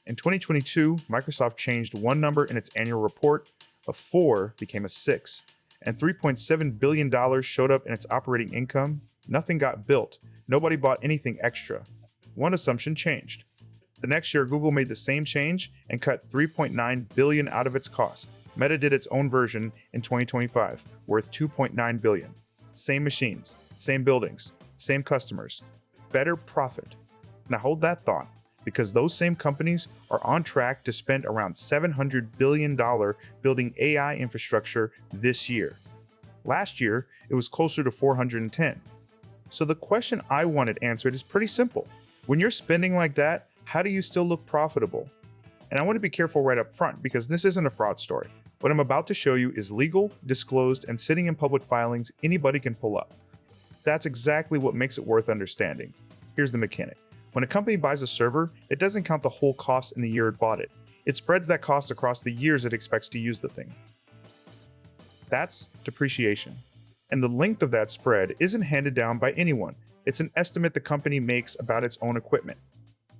In 2022, Microsoft changed one number in its annual report. A 4 became a 6, and $3.7 billion showed up in its operating income. Nothing got built. Nobody bought anything extra. One assumption changed. The next year, Google made the same change and cut $3.9 billion out of its costs. Meta did its own version in 2025, worth $2.9 billion. Same machines, same buildings, same customers, better profit. Now hold that thought, because those same companies are on track to spend around $700 billion building AI infrastructure this year. Last year, it was closer to 410. So the question I wanted answered is pretty simple. When you're spending like that, how do you still look profitable? And I want to be careful right up front, because this isn't a fraud story. What I'm about to show you is legal, disclosed, and sitting in public filings anybody can pull up. That's exactly what makes it worth understanding. Here's the mechanic. When a company buys a server, it doesn't count the whole cost in the year it bought it. It spreads that cost across the years it expects to use the thing. That's depreciation. And the length of that spread isn't handed down by anyone. It's an estimate the company makes about its own equipment.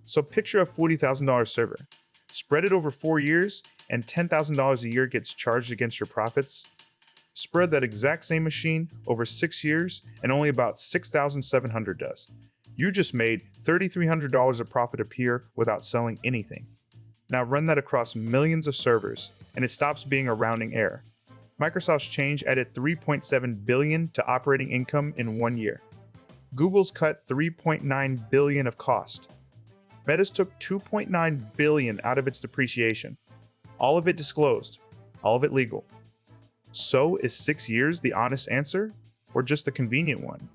So picture a $40,000 server. Spread it over 4 years, and $10,000 a year gets charged against your profits. Spread that exact same machine over 6 years, and only about $6,700 does. You just made $3,300 of profit appear without selling anything. Now run that across millions of servers, and it stops being a rounding error. Microsoft's change added $3.7 billion to operating income in 1 year. Google's cut $3.9 billion of cost. Meta's took $2.9 billion out of its depreciation. All of it disclosed, all of it legal. So is 6 years the honest answer, or just the convenient one?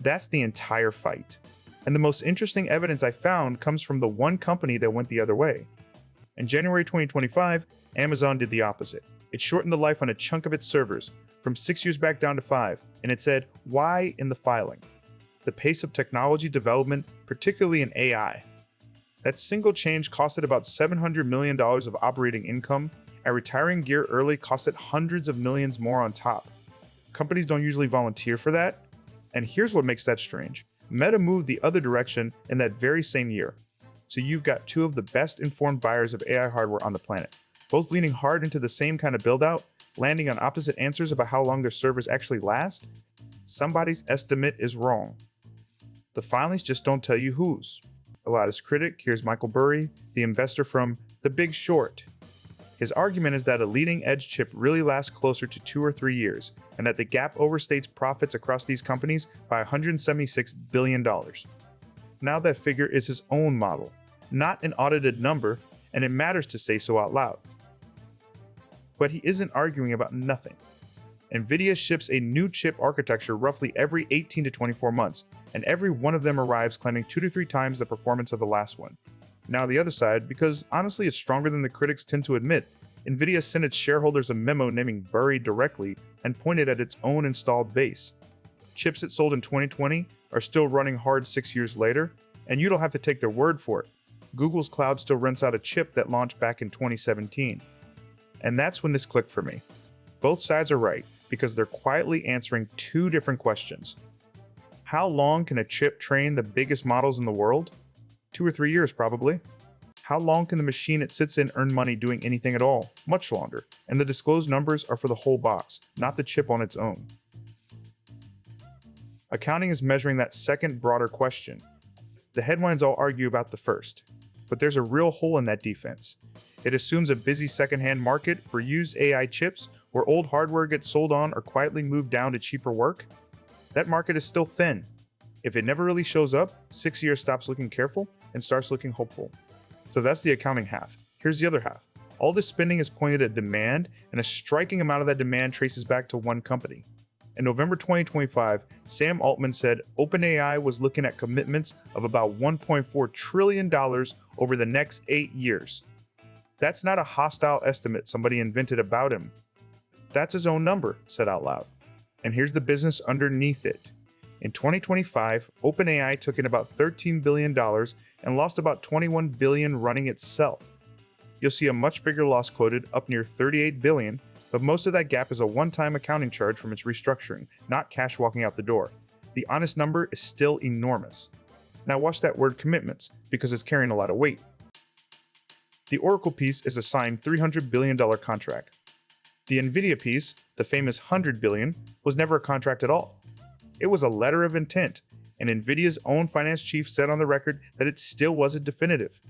That's the entire fight. And the most interesting evidence I found comes from the one company that went the other way. In January 2025, Amazon did the opposite. It shortened the life on a chunk of its servers, from 6 years back down to 5, and it said, why in the filing? The pace of technology development, particularly in AI. That single change costed about $700 million of operating income, and retiring gear early costed hundreds of millions more on top. Companies don't usually volunteer for that, and here's what makes that strange. Meta moved the other direction in that very same year. So you've got two of the best informed buyers of AI hardware on the planet, both leaning hard into the same kind of build-out, landing on opposite answers about how long their servers actually last. Somebody's estimate is wrong. The filings just don't tell you whose. The latest critic, here's Michael Burry, the investor from The Big Short. His argument is that a leading-edge chip really lasts closer to 2 or 3 years, and that the gap overstates profits across these companies by $176 billion. Now that figure is his own model, not an audited number, and it matters to say so out loud. But he isn't arguing about nothing. NVIDIA ships a new chip architecture roughly every 18 to 24 months, and every one of them arrives claiming 2 to 3 times the performance of the last one. Now the other side, because honestly it's stronger than the critics tend to admit, NVIDIA sent its shareholders a memo naming Burry directly and pointed at its own installed base. Chips it sold in 2020 are still running hard 6 years later, and you don't have to take their word for it. Google's cloud still rents out a chip that launched back in 2017. And that's when this clicked for me. Both sides are right, because they're quietly answering two different questions. How long can a chip train the biggest models in the world? 2 or 3 years, probably. How long can the machine it sits in earn money doing anything at all? Much longer. And the disclosed numbers are for the whole box, not the chip on its own. Accounting is measuring that second, broader question. The headlines all argue about the first, but there's a real hole in that defense. It assumes a busy secondhand market for used AI chips where old hardware gets sold on or quietly moved down to cheaper work. That market is still thin. If it never really shows up, 6 years stops looking careful and starts looking hopeful. So that's the accounting half. Here's the other half. All this spending is pointed at demand, and a striking amount of that demand traces back to one company. In November 2025, Sam Altman said OpenAI was looking at commitments of about $1.4 trillion over the next 8 years. That's not a hostile estimate somebody invented about him. That's his own number, said out loud. And here's the business underneath it. In 2025, OpenAI took in about $13 billion and lost about $21 billion running itself. You'll see a much bigger loss quoted, up near $38 billion, but most of that gap is a one-time accounting charge from its restructuring, not cash walking out the door. The honest number is still enormous. Now watch that word commitments, because it's carrying a lot of weight. The Oracle piece is a signed $300 billion contract. The NVIDIA piece, the famous $100 billion, was never a contract at all. It was a letter of intent, and NVIDIA's own finance chief said on the record that it still wasn't definitive.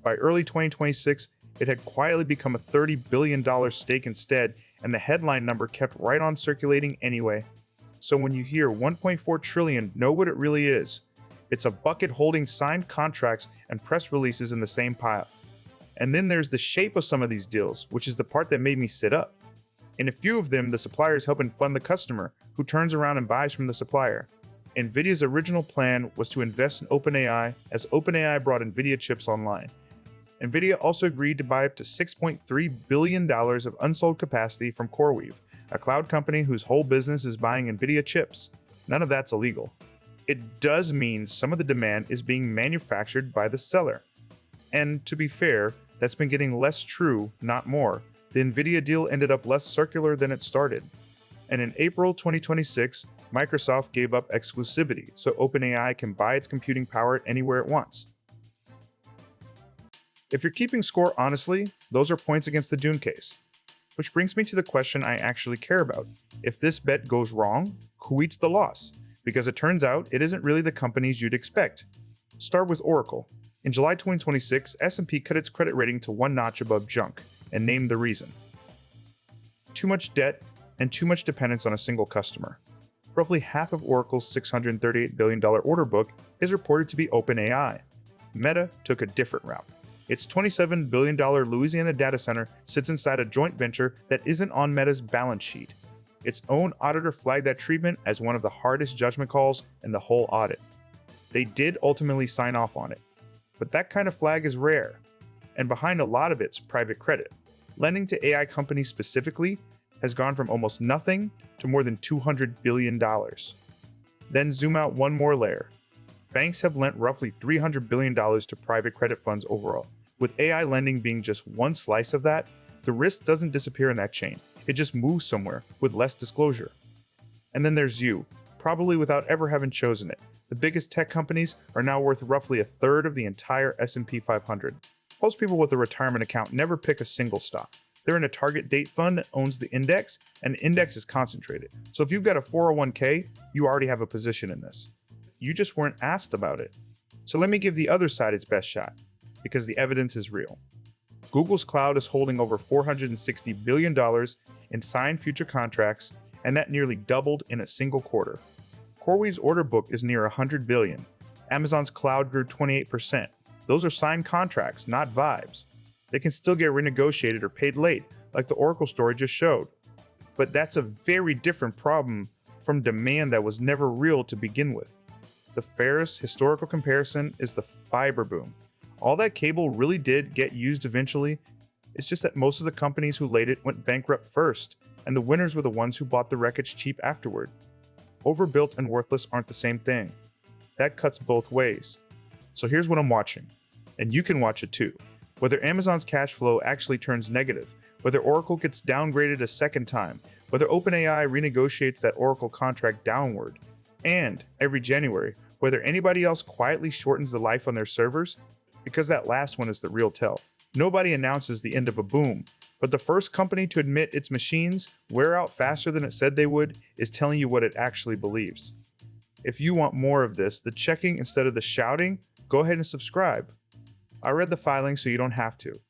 By early 2026, it had quietly become a $30 billion stake instead, and the headline number kept right on circulating anyway. So when you hear 1.4 trillion, know what it really is. It's a bucket holding signed contracts and press releases in the same pile. And then there's the shape of some of these deals, which is the part that made me sit up. In a few of them, the supplier is helping fund the customer, who turns around and buys from the supplier. NVIDIA's original plan was to invest in OpenAI as OpenAI brought NVIDIA chips online. NVIDIA also agreed to buy up to $6.3 billion of unsold capacity from CoreWeave, a cloud company whose whole business is buying NVIDIA chips. None of that's illegal. It does mean some of the demand is being manufactured by the seller. And to be fair, that's been getting less true, not more. The NVIDIA deal ended up less circular than it started. And in April 2026, Microsoft gave up exclusivity so OpenAI can buy its computing power anywhere it wants. If you're keeping score honestly, those are points against the Dune case. Which brings me to the question I actually care about. If this bet goes wrong, who eats the loss? Because it turns out it isn't really the companies you'd expect. Start with Oracle. In July 2026, S&P cut its credit rating to one notch above junk, and named the reason. Too much debt and too much dependence on a single customer. Roughly half of Oracle's $638 billion order book is reported to be OpenAI. Meta took a different route. Its $27 billion Louisiana data center sits inside a joint venture that isn't on Meta's balance sheet. Its own auditor flagged that treatment as one of the hardest judgment calls in the whole audit. They did ultimately sign off on it, but that kind of flag is rare, and behind a lot of it's private credit. Lending to AI companies specifically has gone from almost nothing to more than $200 billion. Then zoom out one more layer. Banks have lent roughly $300 billion to private credit funds overall. With AI lending being just one slice of that, the risk doesn't disappear in that chain. It just moves somewhere with less disclosure. And then there's you, probably without ever having chosen it. The biggest tech companies are now worth roughly a third of the entire S&P 500. Most people with a retirement account never pick a single stock. They're in a target date fund that owns the index, and the index is concentrated. So if you've got a 401k, you already have a position in this. You just weren't asked about it. So let me give the other side its best shot, because the evidence is real. Google's cloud is holding over $460 billion in signed future contracts, and that nearly doubled in a single quarter. CoreWeave's order book is near $100 billion. Amazon's cloud grew 28%. Those are signed contracts, not vibes. They can still get renegotiated or paid late, like the Oracle story just showed. But that's a very different problem from demand that was never real to begin with. The fairest historical comparison is the fiber boom. All that cable really did get used eventually. It's just that most of the companies who laid it went bankrupt first, and the winners were the ones who bought the wreckage cheap afterward. Overbuilt and worthless aren't the same thing. That cuts both ways. So here's what I'm watching, and you can watch it too. Whether Amazon's cash flow actually turns negative, whether Oracle gets downgraded a second time, whether OpenAI renegotiates that Oracle contract downward, and every January, whether anybody else quietly shortens the life on their servers, because that last one is the real tell. Nobody announces the end of a boom, but the first company to admit its machines wear out faster than it said they would is telling you what it actually believes. If you want more of this, the checking instead of the shouting, go ahead and subscribe. I read the filing so you don't have to.